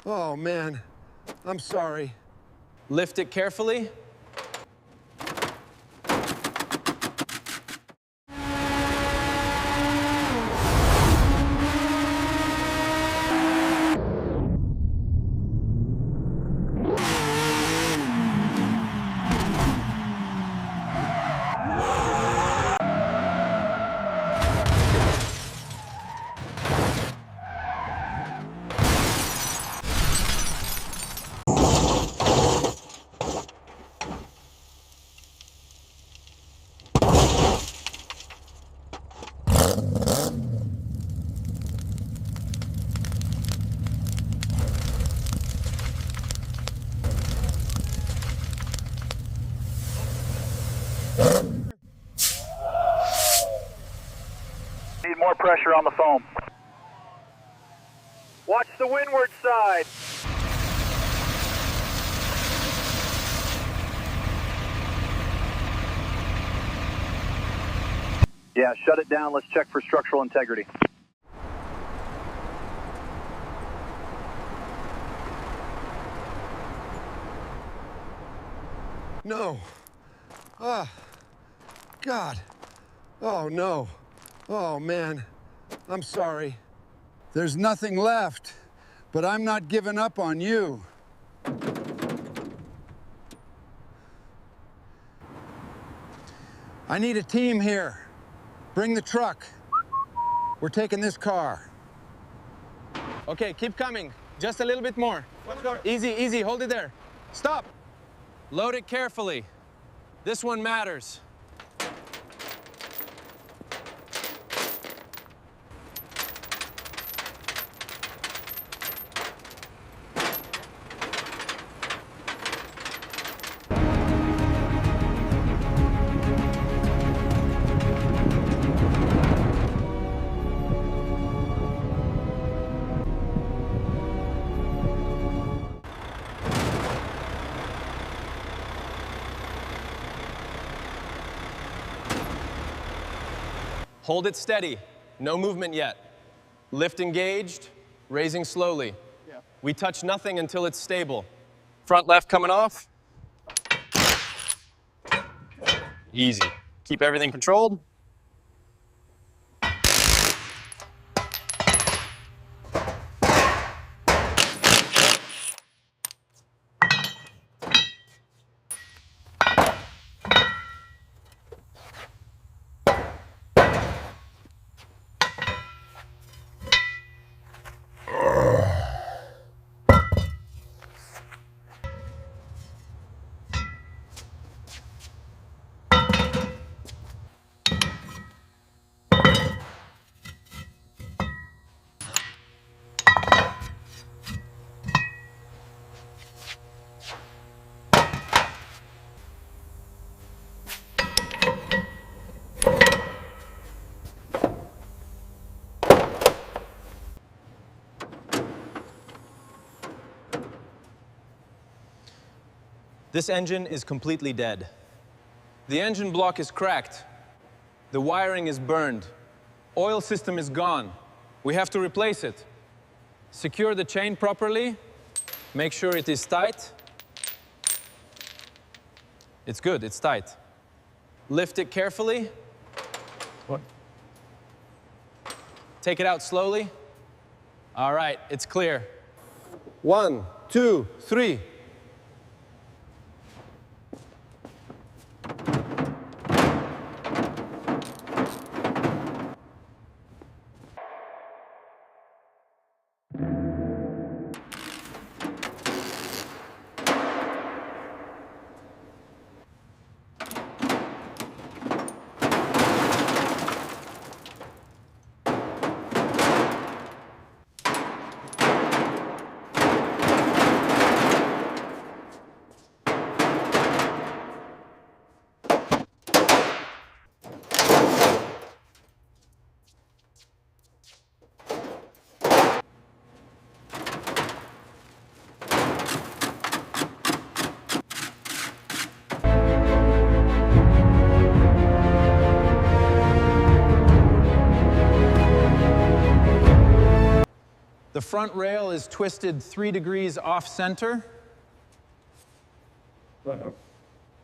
Oh, man. I'm sorry. Lift it carefully. Need more pressure on the foam. Watch the windward side. Yeah, shut it down. Let's check for structural integrity. No. Ah. God. Oh, no. Oh, man. I'm sorry. There's nothing left, but I'm not giving up on you. I need a team here. Bring the truck. We're taking this car. Okay, keep coming. Just a little bit more. Easy, easy, hold it there. Stop. Load it carefully. This one matters. Hold it steady. No movement yet. Lift engaged, raising slowly. Yeah. We touch nothing until it's stable. Front left coming off. Easy. Keep everything controlled. This engine is completely dead. The engine block is cracked. The wiring is burned. Oil system is gone. We have to replace it. Secure the chain properly. Make sure it is tight. It's good, it's tight. Lift it carefully. What? Take it out slowly. All right, it's clear. 1, 2, 3. The front rail is twisted 3 degrees off center.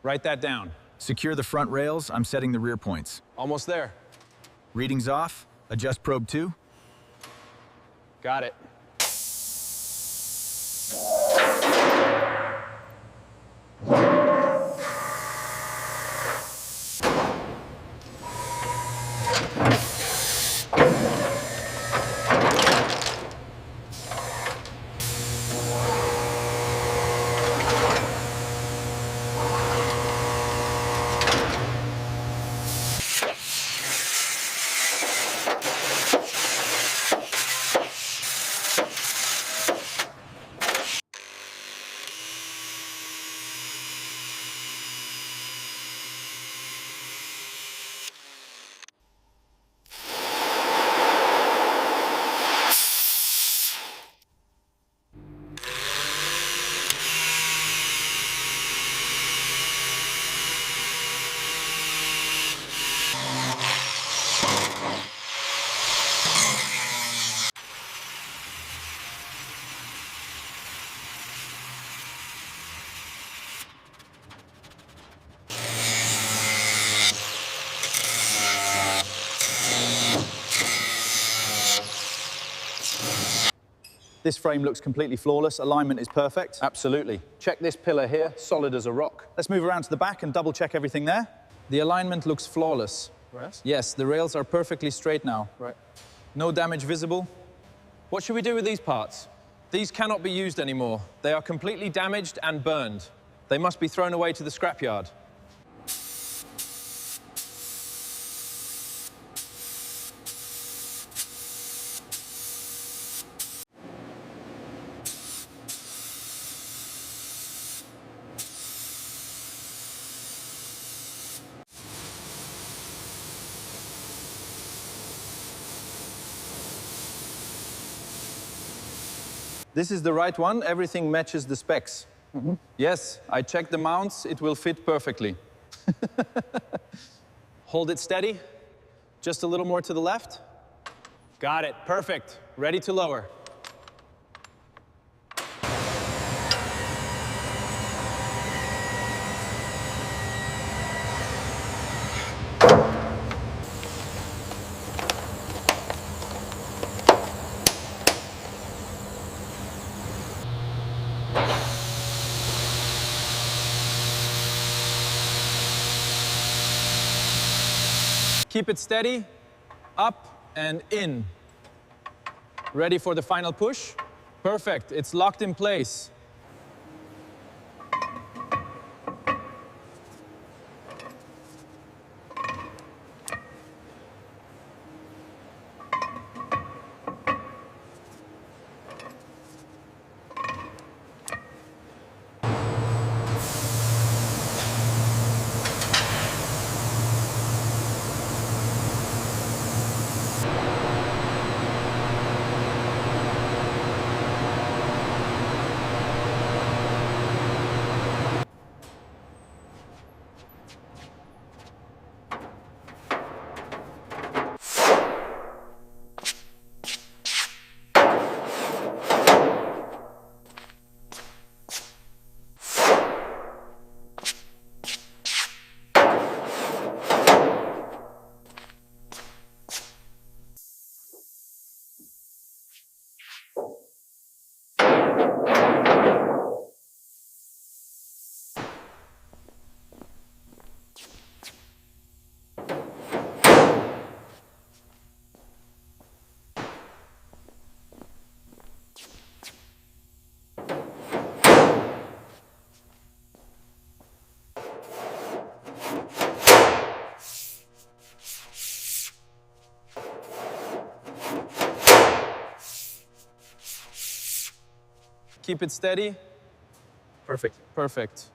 Write that down. Secure the front rails. I'm setting the rear points. Almost there. Readings off. Adjust probe 2. Got it. This frame looks completely flawless. Alignment is perfect. Absolutely. Check this pillar here, solid as a rock. Let's move around to the back and double check everything there. The alignment looks flawless. Right. Yes, the rails are perfectly straight now. Right. No damage visible. What should we do with these parts? These cannot be used anymore. They are completely damaged and burned. They must be thrown away to the scrapyard. This is the right one. Everything matches the specs. Yes, I checked the mounts. It will fit perfectly. Hold it steady. Just a little more to the left. Got it. Perfect. Ready to lower. Keep it steady, up and in. Ready for the final push? Perfect, it's locked in place. Keep it steady. Perfect. Perfect.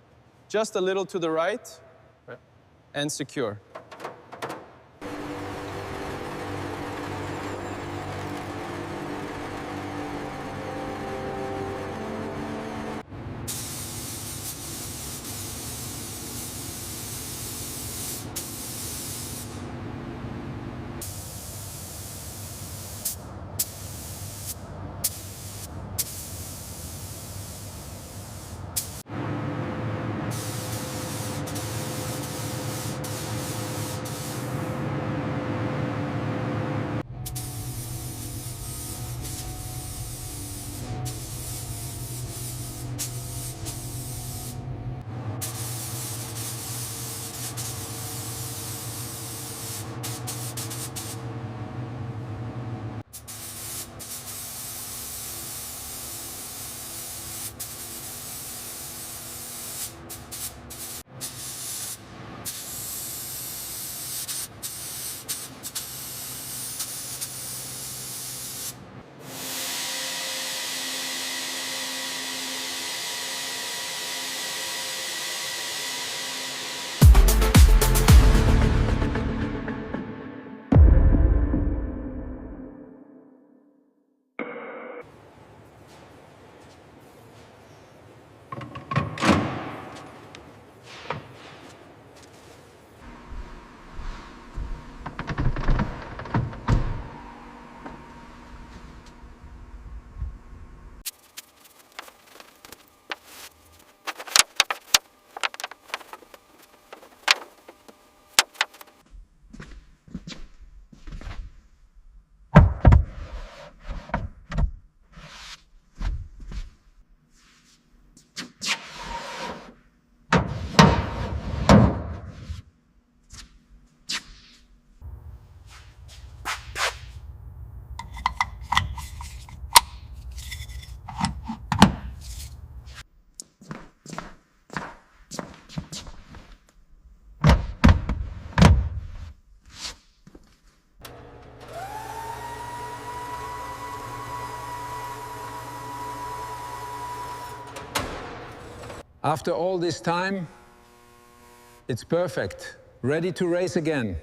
Just a little to the right and secure. After all this time, it's perfect. Ready to race again.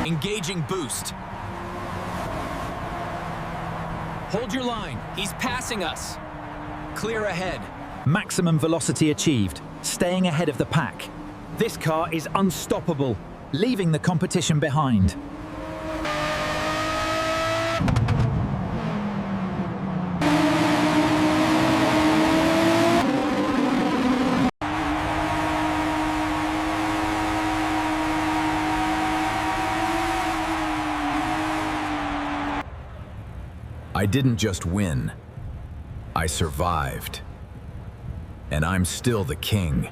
Engaging boost. Hold your line. He's passing us. Clear ahead. Maximum velocity achieved, staying ahead of the pack. This car is unstoppable, leaving the competition behind. I didn't just win, I survived. And I'm still the king.